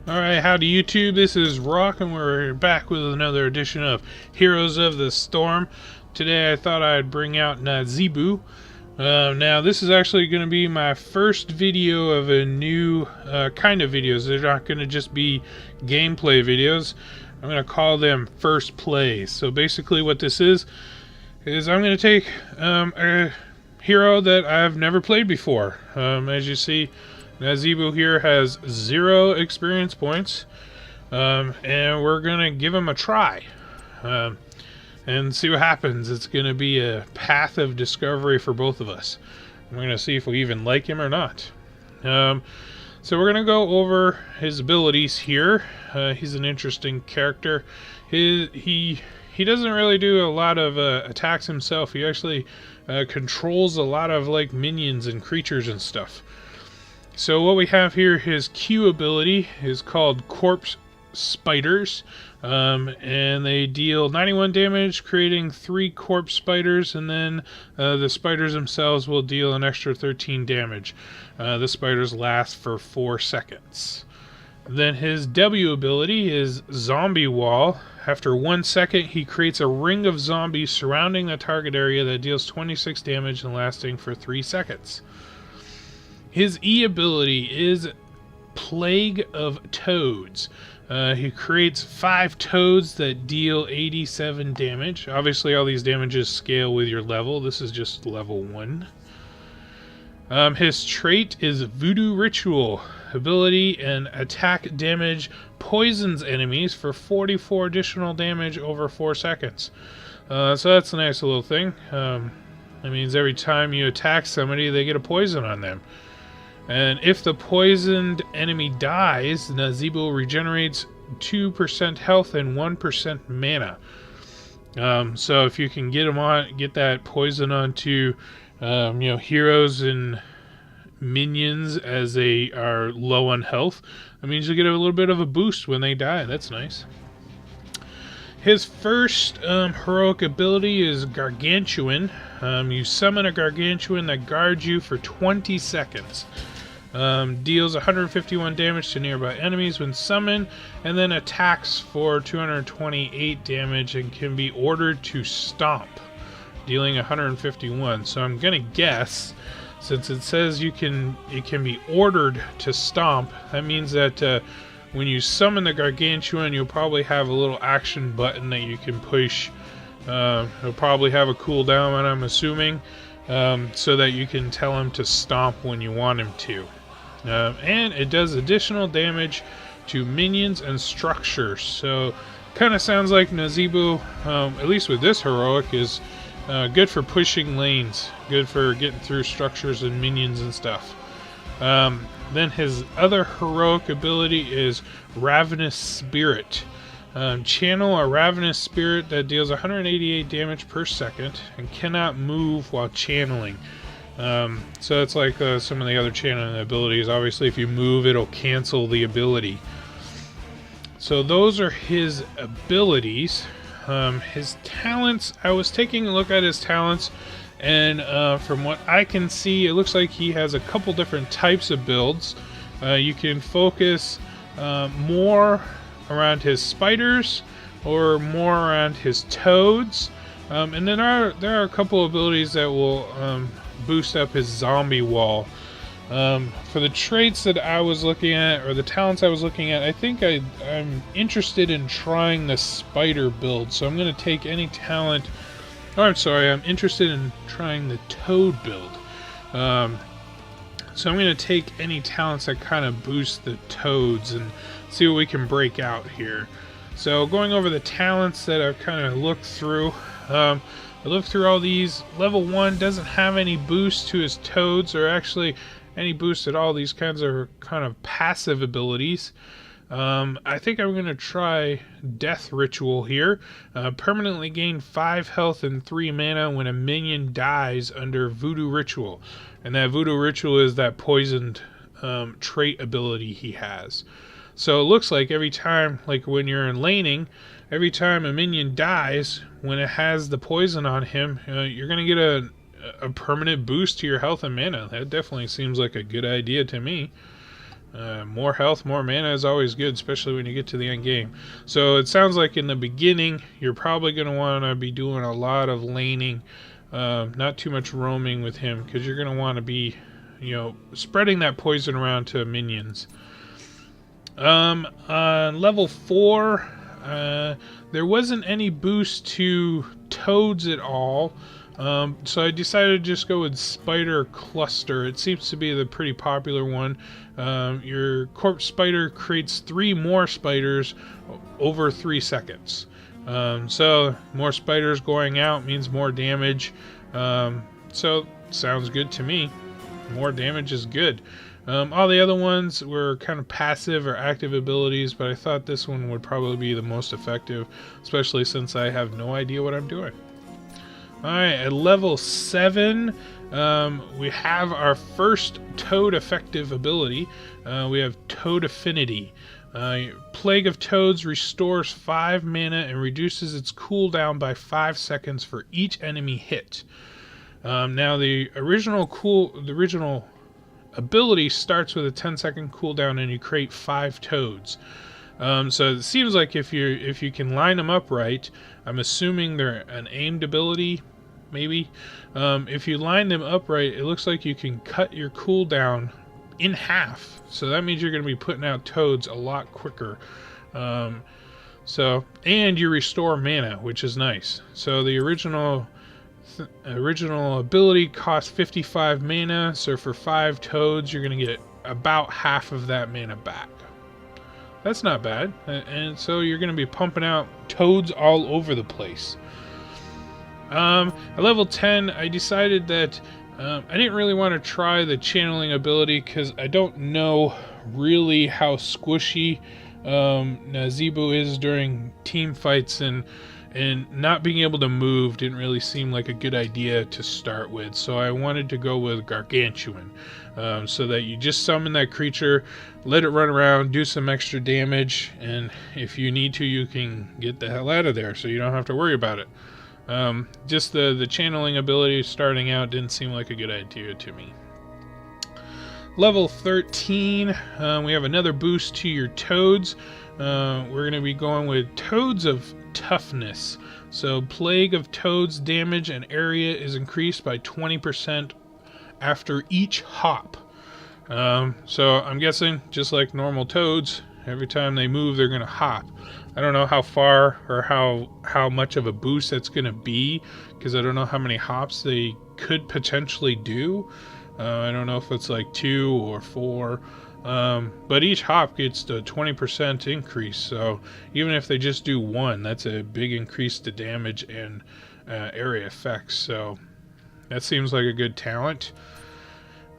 Alright, howdy YouTube, this is Rock and we're back with another edition of Heroes of the Storm. Today I thought I'd bring out Nazeebo. Now this is actually going to be my first video of a new kind of videos. They're not going to just be gameplay videos. I'm going to call them first plays. So basically what this is I'm going to take a hero that I've never played before. As you see, Nazeebo here has 0 experience points, and we're gonna give him a try and see what happens. It's gonna be a path of discovery for both of us. We're gonna see if we even like him or not. So we're gonna go over his abilities here. He's an interesting character. He doesn't really do a lot of attacks himself. He actually controls a lot of like minions and creatures and stuff. So what we have here, his Q ability is called Corpse Spiders, and they deal 91 damage, creating 3 corpse spiders, and then the spiders themselves will deal an extra 13 damage. The spiders last for 4 seconds. Then his W ability is Zombie Wall. After 1 second, he creates a ring of zombies surrounding the target area that deals 26 damage and lasting for 3 seconds. His E ability is Plague of Toads. He creates 5 toads that deal 87 damage. Obviously all these damages scale with your level. This is just level 1. His trait is Voodoo Ritual. Ability and attack damage poisons enemies for 44 additional damage over 4 seconds. So that's a nice little thing. That means every time you attack somebody, they get a poison on them. And if the poisoned enemy dies, Nazeebo regenerates 2% health and 1% mana. So if you can get that poison onto, heroes and minions as they are low on health, that means you get a little bit of a boost when they die. That's nice. His first heroic ability is Gargantuan. You summon a Gargantuan that guards you for 20 seconds. Deals 151 damage to nearby enemies when summoned, and then attacks for 228 damage and can be ordered to stomp, dealing 151. So I'm gonna guess, since it says it can be ordered to stomp, that means that when you summon the Gargantuan, you'll probably have a little action button that you can push. It'll probably have a cooldown, I'm assuming, so that you can tell him to stomp when you want him to. And it does additional damage to minions and structures. So kind of sounds like Nazeebo, at least with this heroic, is good for pushing lanes, good for getting through structures and minions and stuff. Then his other heroic ability is Ravenous Spirit. Channel a Ravenous Spirit that deals 188 damage per second and cannot move while channeling. So it's like some of the other channeling abilities. Obviously if you move, it'll cancel the ability. So those are his abilities. His talents, I was taking a look at his talents, and from what I can see, it looks like he has a couple different types of builds. You can focus more around his spiders or more around his toads, and then there are a couple abilities that will boost up his zombie wall. For the traits that I was looking at, or the talents I was looking at, I think I'm interested in trying the spider build, so I'm going to take any talent. Oh, I'm sorry, I'm interested in trying the toad build. So I'm going to take any talents that kind of boost the toads and see what we can break out here. So going over the talents that I've kind of looked through, I looked through all these. Level 1 doesn't have any boost to his toads, or actually any boost at all. These kinds are kind of passive abilities. I think I'm going to try Death Ritual here. Permanently gain 5 health and 3 mana when a minion dies under Voodoo Ritual. And that Voodoo Ritual is that poisoned trait ability he has. So it looks like every time, like when you're in laning, every time a minion dies, when it has the poison on him, you're going to get a permanent boost to your health and mana. That definitely seems like a good idea to me. More health, more mana is always good, especially when you get to the end game. So it sounds like in the beginning, you're probably going to want to be doing a lot of laning, not too much roaming with him, because you're going to want to be, you know, spreading that poison around to minions. On level 4, there wasn't any boost to toads at all. So I decided to just go with Spider Cluster. It seems to be the pretty popular one. Your corpse spider creates 3 more spiders over 3 seconds. So more spiders going out means more damage. So sounds good to me. More damage is good. All the other ones were kind of passive or active abilities, but I thought this one would probably be the most effective, especially since I have no idea what I'm doing. Alright, at level 7, we have our first Toad effective ability. We have Toad Affinity. Plague of Toads restores 5 mana and reduces its cooldown by 5 seconds for each enemy hit. Now the original ability starts with a 10-second cooldown and you create 5 toads. So it seems like if you can line them up right, I'm assuming they're an aimed ability, maybe. If you line them up right, it looks like you can cut your cooldown in half. So that means you're going to be putting out toads a lot quicker. And you restore mana, which is nice. So the original ability costs 55 mana, so for 5 toads you're going to get about half of that mana back. That's not bad, and so you're going to be pumping out toads all over the place. At level 10, I decided that I didn't really want to try the channeling ability because I don't know really how squishy Nazeebo is during team fights, and not being able to move didn't really seem like a good idea to start with. So I wanted to go with Gargantuan, so that you just summon that creature, let it run around, do some extra damage, and if you need to, you can get the hell out of there so you don't have to worry about it. Just the channeling ability starting out didn't seem like a good idea to me. Level 13, we have another boost to your toads. We're going to be going with Toads of Toughness. So Plague of Toads damage and area is increased by 20% after each hop. So I'm guessing, just like normal toads, every time they move they're going to hop. I don't know how far or how much of a boost that's going to be, because I don't know how many hops they could potentially do. I don't know if it's like 2 or 4. But each hop gets the 20% increase, so even if they just do 1, that's a big increase to damage and area effects, so that seems like a good talent.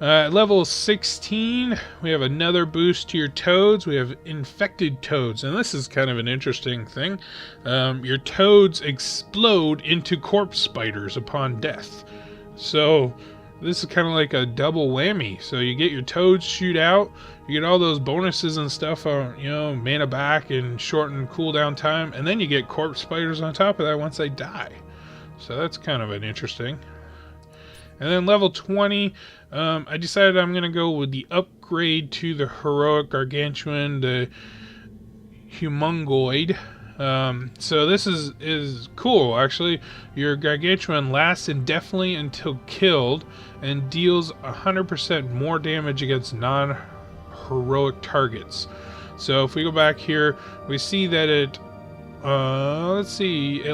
Level 16, we have another boost to your toads. We have Infected Toads, and this is kind of an interesting thing. Your toads explode into corpse spiders upon death. So this is kind of like a double whammy. So you get your toads shoot out, you get all those bonuses and stuff on, you know, mana back and shortened cooldown time, and then you get corpse spiders on top of that once they die. So that's kind of an interesting. And then level 20, I decided I'm going to go with the upgrade to the Heroic Gargantuan, the Humongoid. So this is cool, actually. Your Gargantuan lasts indefinitely until killed and deals 100% more damage against non-heroic targets. So if we go back here, we see that it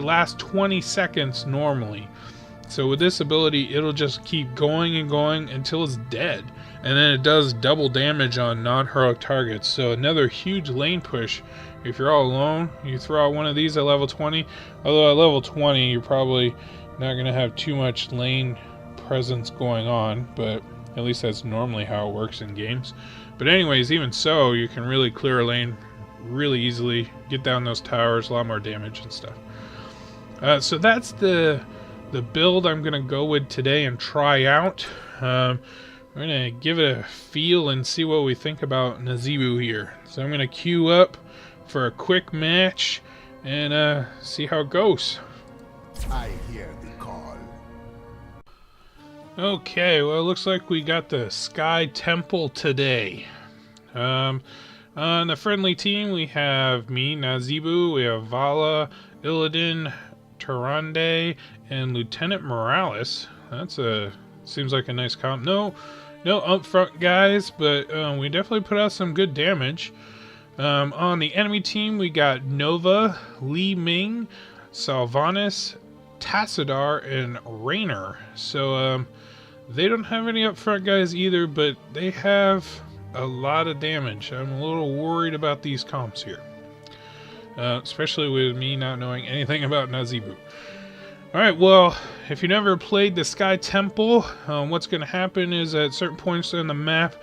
lasts 20 seconds normally. So with this ability, it'll just keep going and going until it's dead. And then it does double damage on non-heroic targets. So another huge lane push. If you're all alone, you throw out one of these at level 20. Although at level 20, you're probably not going to have too much lane presence going on. But at least that's normally how it works in games. But anyways, even so, you can really clear a lane really easily. Get down those towers, a lot more damage and stuff. So that's the build I'm going to go with today and try out. We're going to give it a feel and see what we think about Nazeebo here. So I'm going to queue up for a quick match and see how it goes. I hear the call. Okay, well, it looks like we got the Sky Temple today. On the friendly team, we have me, Nazeebo, we have Vala, Illidan, Tyrande, and Lieutenant Morales. Seems like a nice comp. No upfront guys, but we definitely put out some good damage. On the enemy team, we got Nova, Li Ming, Sylvanas, Tassadar, and Raynor. So they don't have any upfront guys either, but they have a lot of damage. I'm a little worried about these comps here, especially with me not knowing anything about Nazeebo. Alright, well, if you never played the Sky Temple, what's going to happen is at certain points on the map,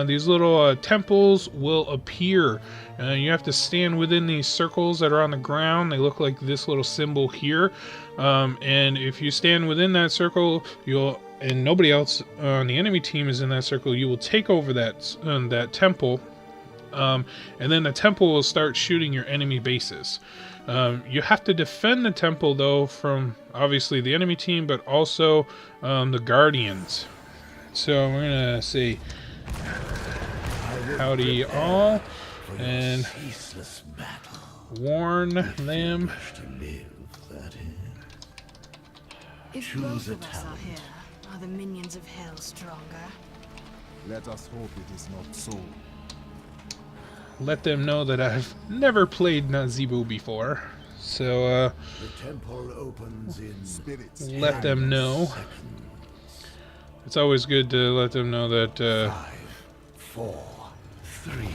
these little temples will appear. You have to stand within these circles that are on the ground. They look like this little symbol here. And if you stand within that circle, and nobody else on the enemy team is in that circle, you will take over that temple. And then the temple will start shooting your enemy bases. You have to defend the temple, though, from obviously the enemy team, but also the Guardians. So we're going to say howdy all and warn them. If both of us are here, are the minions of hell stronger? Let us hope it is not so. Let them know that I've never played Nazeebo before, so The temple opens in spirits. let them know. It's always good to let them know that 5, 4, 3,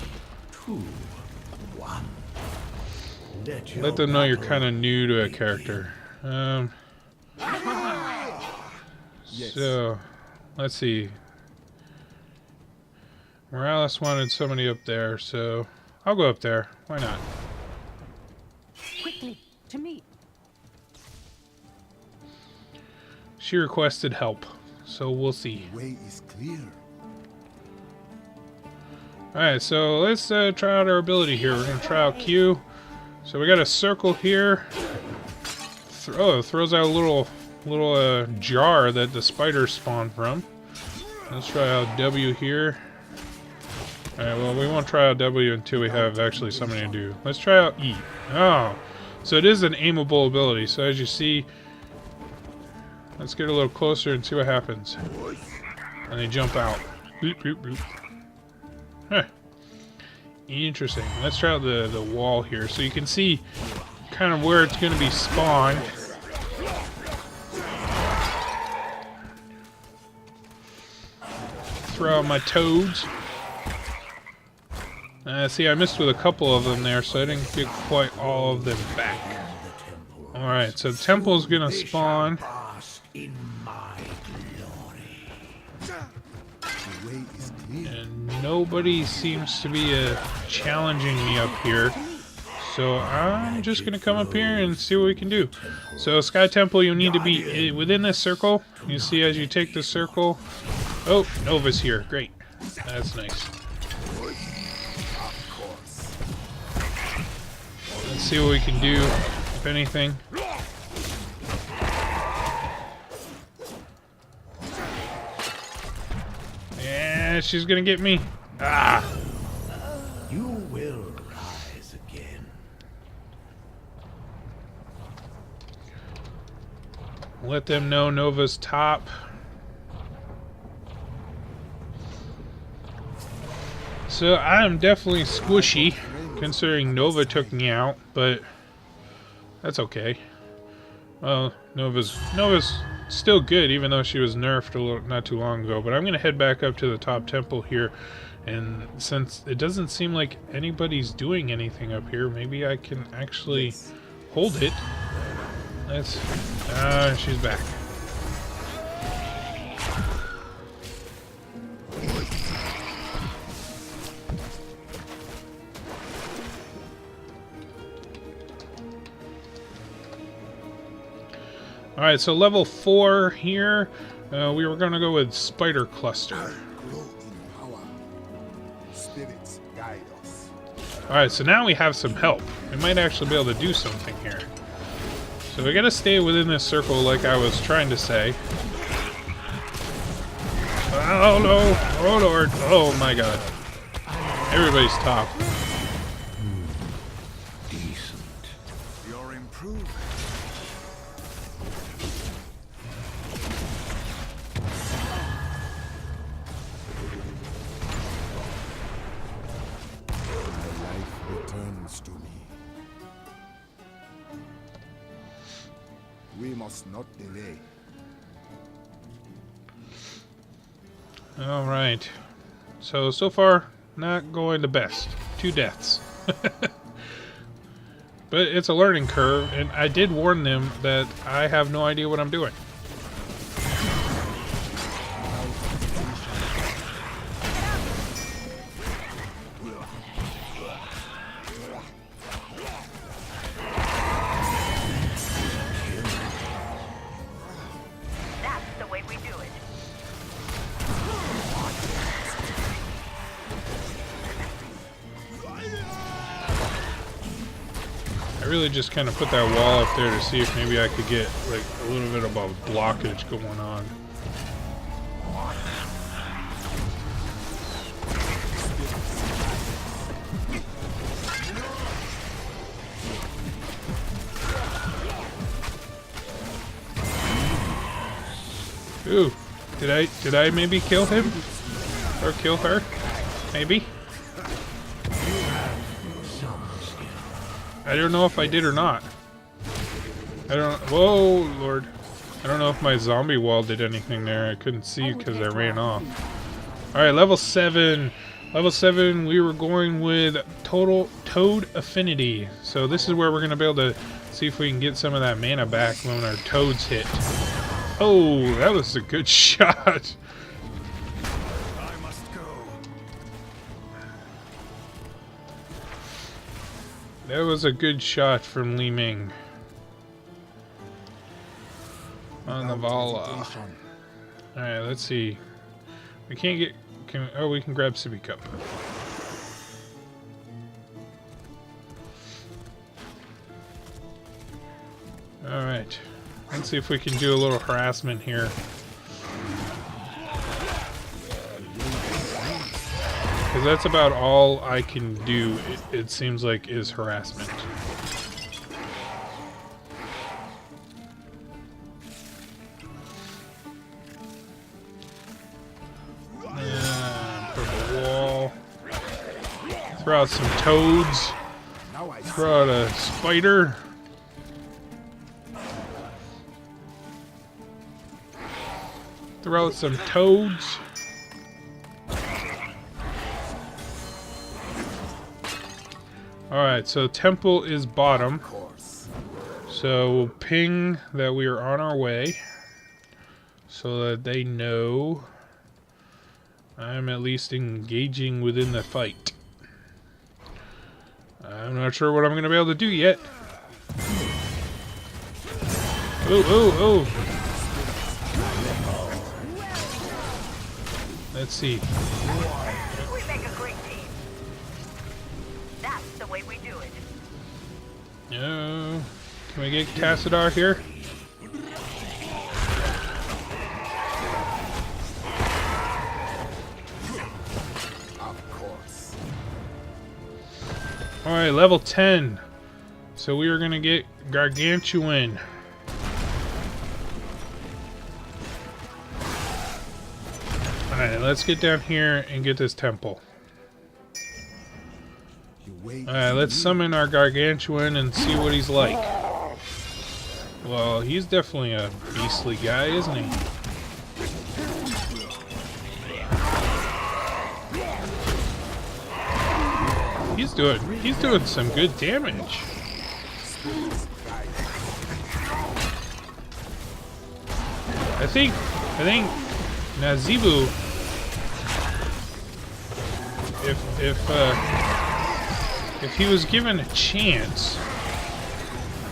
2, 1. let them know you're kind of new to a character. So let's see. Morales wanted somebody up there, so I'll go up there. Why not? Quickly, to me. She requested help, so we'll see. The way is clear. Alright, so let's try out our ability here. We're going to try out Q. So we got a circle here. It throws out a little jar that the spiders spawn from. Let's try out W here. Alright, well, we won't try out W until we have actually something to do. Let's try out E. Oh, so it is an aimable ability. So as you see, let's get a little closer and see what happens. And they jump out. Boop, boop, boop. Huh. Interesting. Let's try out the wall here so you can see kind of where it's going to be spawned. Throw out my toads. See, I missed with a couple of them there, so I didn't get quite all of them back. Alright, so Temple's gonna spawn. And nobody seems to be challenging me up here. So I'm just gonna come up here and see what we can do. So Sky Temple, you'll need to be within this circle. You see as you take the circle. Oh, Nova's here. Great. That's nice. Let's see what we can do, if anything. Yeah, she's gonna get me. Ah! You will rise again. Let them know Nova's top. So I am definitely squishy, considering Nova took me out, but that's okay. Well, Nova's still good, even though she was nerfed not too long ago. But I'm gonna head back up to the top temple here, and since it doesn't seem like anybody's doing anything up here, maybe I can actually hold it. She's back. Alright, so level 4 here, we were going to go with Spider Cluster. Spirits guide us. Alright, so now we have some help. We might actually be able to do something here. So we gotta stay within this circle like I was trying to say. Oh no! Oh lord! Oh my god. Everybody's top. Decent. You're improving. My life returns to me. We must not delay. Alright. So far, not going the best. 2 deaths. But it's a learning curve, and I did warn them that I have no idea what I'm doing. That's the way we do it. I really just kind of put that wall up there to see if maybe I could get like a little bit of a blockage going on. Ooh, did I maybe kill him? Or kill her? Maybe? I don't know if I did or not. I don't. Whoa, Lord! I don't know if my zombie wall did anything there. I couldn't see because I ran off. All right, level 7. Level 7. We were going with total Toad Affinity. So this is where we're gonna be able to see if we can get some of that mana back when our toads hit. Oh, that was a good shot. I must go. That was a good shot from Li Ming. On the Vala. Alright, let's see. We can't get... oh, we can grab Sippy Cup. Alright. Let's see if we can do a little harassment here. Because that's about all I can do, it seems like, is harassment. Purple wall. Throw out some toads. Throw out a spider. Throw out some toads. Alright, so temple is bottom. So we'll ping that we are on our way so that they know I'm at least engaging within the fight. I'm not sure what I'm going to be able to do yet. Oh. Let's see. We make a great team. That's the way we do it. No. Can we get Tassadar here? Of course. Alright, level 10. So we are going to get Gargantuan. Alright, let's get down here and get this temple. Alright, let's summon our Gargantuan and see what he's like. Well, he's definitely a beastly guy, isn't he? He's doing some good damage. I think Nazeebo, if he was given a chance,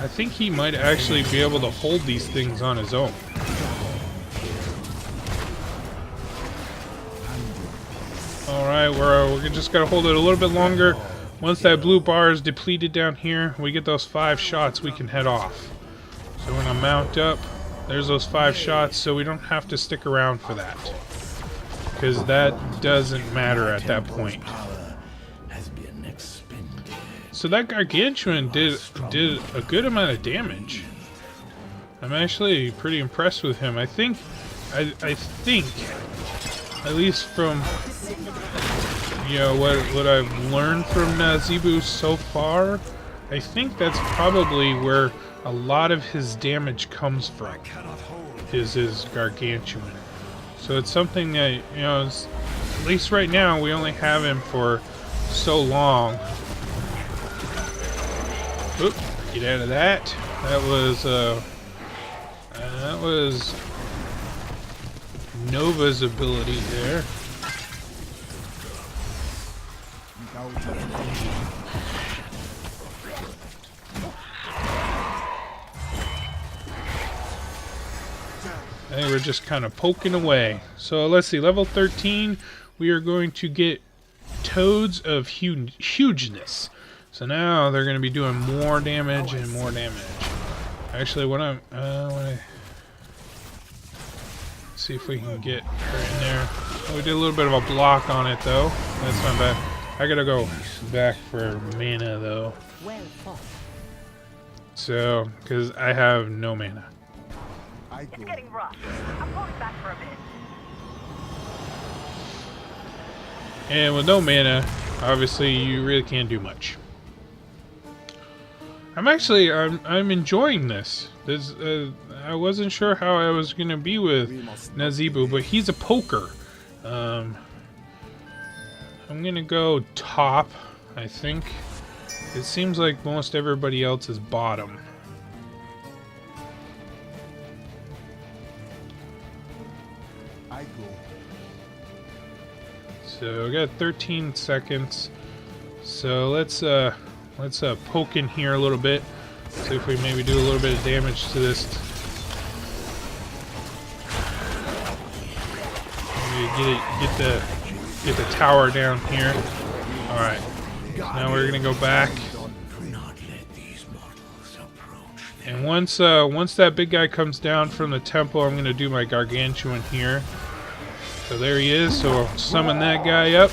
I think he might actually be able to hold these things on his own. Alright, we're just gotta hold it a little bit longer. Once that blue bar is depleted down here, we get those 5 shots, we can head off. So we're gonna mount up. There's those 5 shots, so we don't have to stick around for that. Because that doesn't matter at that point. So that gargantuan did a good amount of damage. I'm actually pretty impressed with him. I think, at least from, you know, what I've learned from Nazeebo so far, I think that's probably where a lot of his damage comes from. Is his gargantuan. So it's something that, you know, at least right now we only have him for so long. Oop, get out of that. That was Nova's ability there. I think we're just kind of poking away. So let's see, level 13, we are going to get Toads of Hugeness. So now they're going to be doing more damage and more damage. Actually, let's see if we can get her in there. Oh, we did a little bit of a block on it though. That's not bad. I gotta go back for mana though. So, because I have no mana. It's getting rough. I'm going back for a bit. And with no mana, obviously you really can't do much. I'm enjoying this. I wasn't sure how I was gonna be with Nazeebo, but he's a poker. I'm gonna go top, I think. It seems like most everybody else is bottom. So we got 13 seconds. So let's poke in here a little bit. See if we maybe do a little bit of damage to this. Maybe get the tower down here. All right. So now we're gonna go back. And once that big guy comes down from the temple, I'm gonna do my gargantuan here. So there he is. So we'll summon that guy up.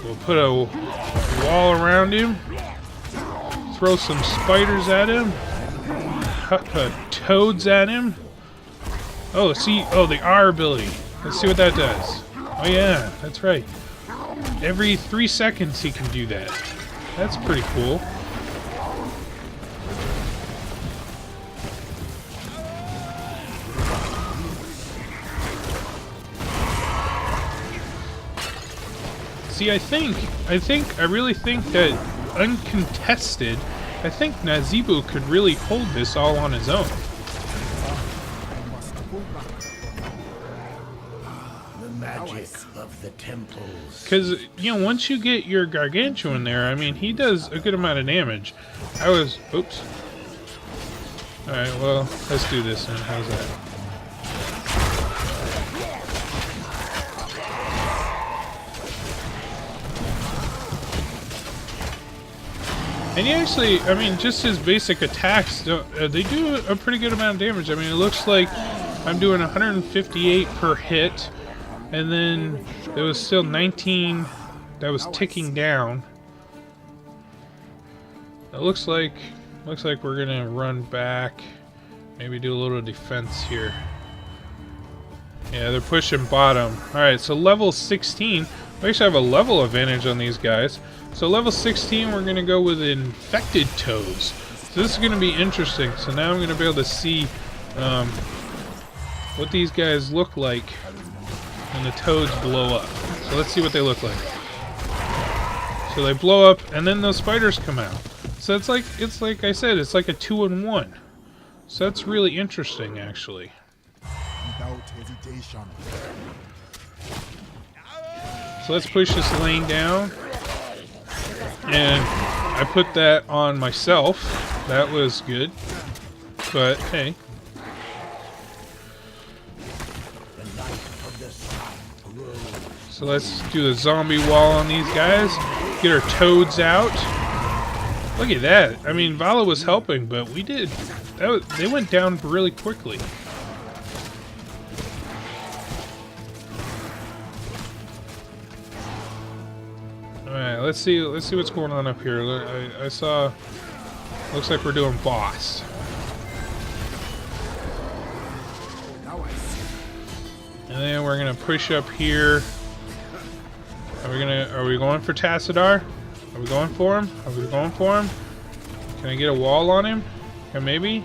We'll put a wall around him. Throw some spiders at him. Toads at him. Oh, see. Oh, the R ability. Let's see what that does. Oh yeah, that's right. Every 3 seconds he can do that. That's pretty cool. See, I really think that uncontested, I think Nazeebo could really hold this all on his own. The magic of the temples. Because, you know, once you get your gargantuan there, I mean, he does a good amount of damage. Oops. Alright, well, let's do this then. How's that? And he actually, I mean, just his basic attacks, they do a pretty good amount of damage. I mean, it looks like I'm doing 158 per hit, and then there was still 19 that was ticking down. It looks like we're gonna run back, maybe do a little defense here. Yeah, they're pushing bottom. All right, so level 16. We actually have a level advantage on these guys. So level 16, we're going to go with infected toads. So this is going to be interesting. So now I'm going to be able to see what these guys look like when the toads blow up. So let's see what they look like. So they blow up, and then those spiders come out. So it's like I said, it's like a 2-in-1. So that's really interesting, actually. Without hesitation. So let's push this lane down. And I put that on myself. That was good. But hey. So let's do the zombie wall on these guys. Get our toads out. Look at that. I mean, Vala was helping, but they went down really quickly. Alright, let's see what's going on up here. I saw. Looks like we're doing boss. And then we're gonna push up here. Are we going for Tassadar? Are we going for him? Are we going for him? Can I get a wall on him? Or maybe?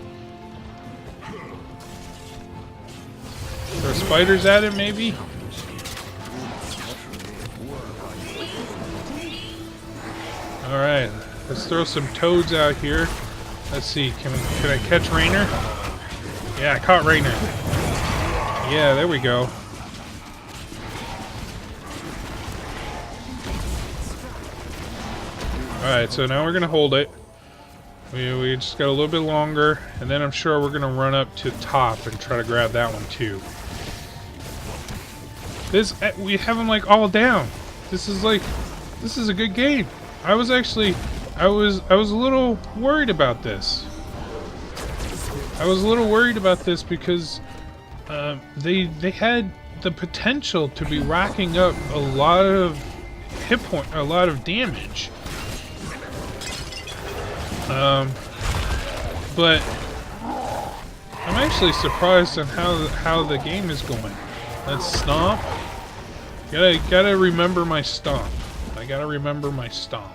Throw spiders at him, maybe? Alright, let's throw some toads out here. Let's see, can I catch Rainer? Yeah, I caught Rainer. Yeah, there we go. Alright, so now we're gonna hold it. We just got a little bit longer, and then I'm sure we're gonna run up to top and try to grab that one too. We have them like all down. This is a good game. I was a little worried about this. I was a little worried about this because they had the potential to be racking up a lot of hit point, a lot of damage. But I'm actually surprised on how the game is going. Let's stomp. Gotta remember my stomp. I gotta remember my stomp.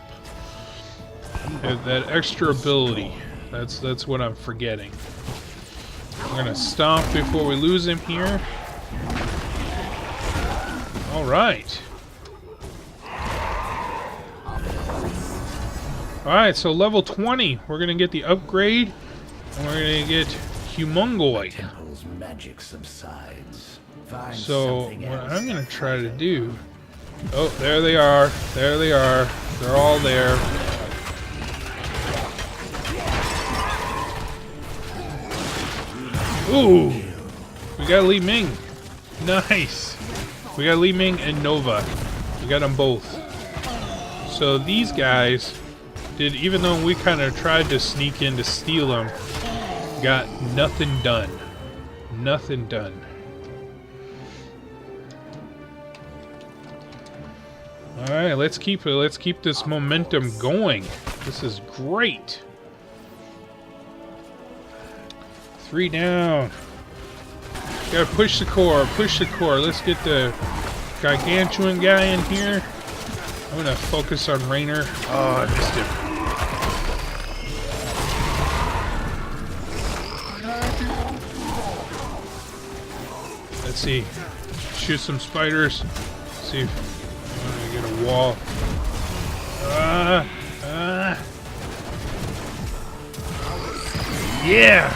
That extra ability. That's what I'm forgetting. We're gonna stomp before we lose him here. Alright. Alright, so level 20. We're gonna get the upgrade. And we're gonna get Humongoid. Temple's magic subsides. So what I'm gonna try to do. Oh, there they are. There they are. They're all there. Ooh! We got Li Ming. Nice. We got Li Ming and Nova. We got them both. So these guys did, even though we kind of tried to sneak in to steal them, got nothing done. Nothing done. Alright, let's keep this momentum going. This is great. 3 down. Gotta push the core, push the core. Let's get the gargantuan guy in here. I'm gonna focus on Rainer. Oh, I missed him. Let's see. Shoot some spiders. See if I'm gonna get a wall. Yeah!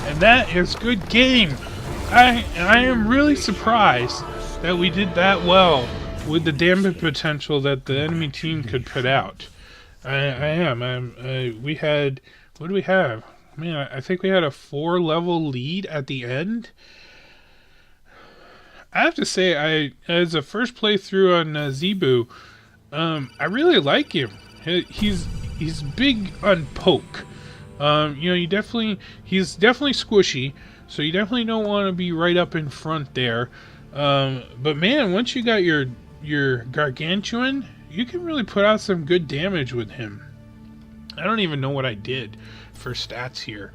And that is good game. I am really surprised that we did that well with the damage potential that the enemy team could put out. I am. We had, what do we have? Man, I think we had a 4-level lead at the end. I have to say, as a first playthrough on Nazeebo, I really like him. He's big on poke. You know, he's definitely squishy, so you definitely don't want to be right up in front there. But man, once you got your gargantuan, you can really put out some good damage with him. I don't even know what I did for stats here.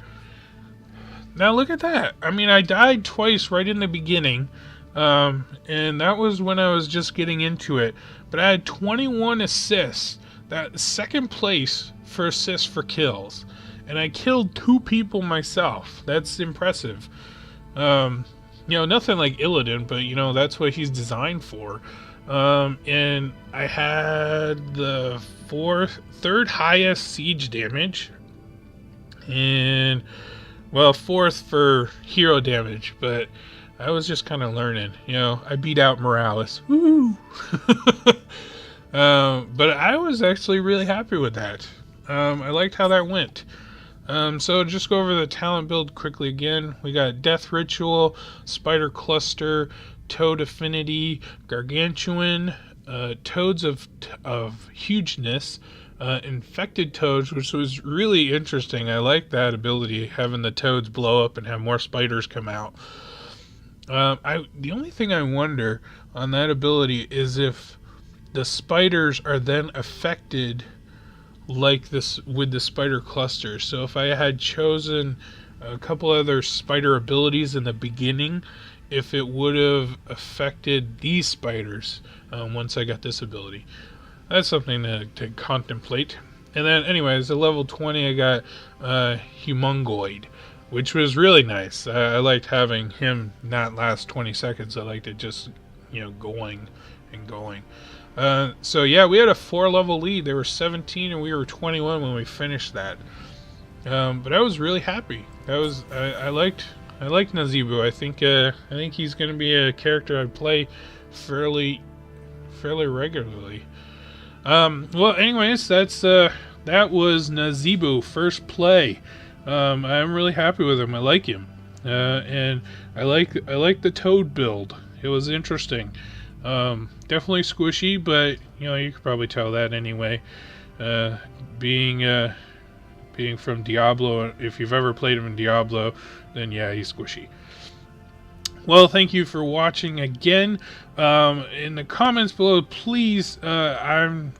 Now look at that. I mean, I died twice right in the beginning, and that was when I was just getting into it. But I had 21 assists. That second place for assists for kills. And I killed 2 people myself. That's impressive. You know, nothing like Illidan, but you know, that's what he's designed for. And I had the 3rd highest siege damage. And, well, 4th for hero damage, but I was just kind of learning. You know, I beat out Morales. Woo! But I was actually really happy with that. I liked how that went. So just go over the talent build quickly again. We got Death Ritual, Spider Cluster, Toad Affinity, Gargantuan, toads of hugeness, infected toads, which was really interesting. I like that ability, having the toads blow up and have more spiders come out. The only thing I wonder on that ability is if the spiders are then affected like this with the spider cluster. So if I had chosen a couple other spider abilities in the beginning, if it would have affected these spiders once I got this ability. That's something to contemplate. And then anyways, at level 20 I got Humongoid, which was really nice. I liked having him not last 20 seconds. I liked it just, going and going. So yeah, we had a 4-level lead. They were 17 and we were 21 when we finished that. But I was really happy. I liked Nazeebo. I think he's going to be a character I play fairly regularly. Well, anyways, that was Nazeebo First play. I'm really happy with him. I like him, and I like the Toad build. It was interesting. Definitely squishy, but you could probably tell that anyway. Being from Diablo, if you've ever played him in Diablo, then yeah, he's squishy. Well, thank you for watching again. In the comments below, please, I'm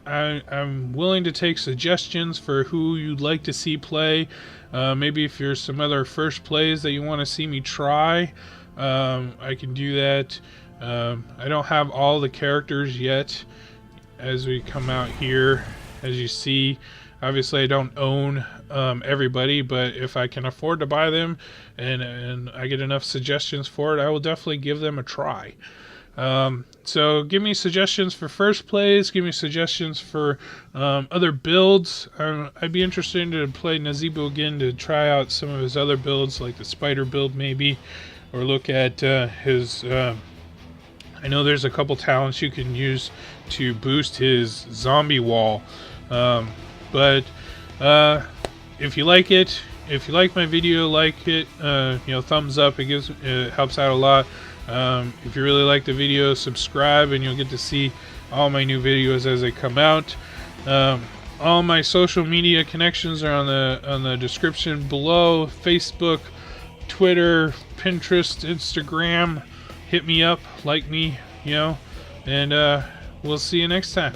willing to take suggestions for who you'd like to see play. Maybe if there's some other first plays that you want to see me try, I can do that. I don't have all the characters yet as we come out here. As you see, obviously I don't own everybody, but if I can afford to buy them and I get enough suggestions for it, I will definitely give them a try. So give me suggestions for first plays, give me suggestions for other builds. I'd be interested to play Nazeebo again to try out some of his other builds, like the spider build maybe, or look at his I know there's a couple talents you can use to boost his zombie wall. But if you like it, if you like my video, like it, thumbs up. It helps out a lot. If you really like the video, subscribe, and you'll get to see all my new videos as they come out. All my social media connections are on the description below. Facebook, Twitter, Pinterest, Instagram. Hit me up, like me, and we'll see you next time.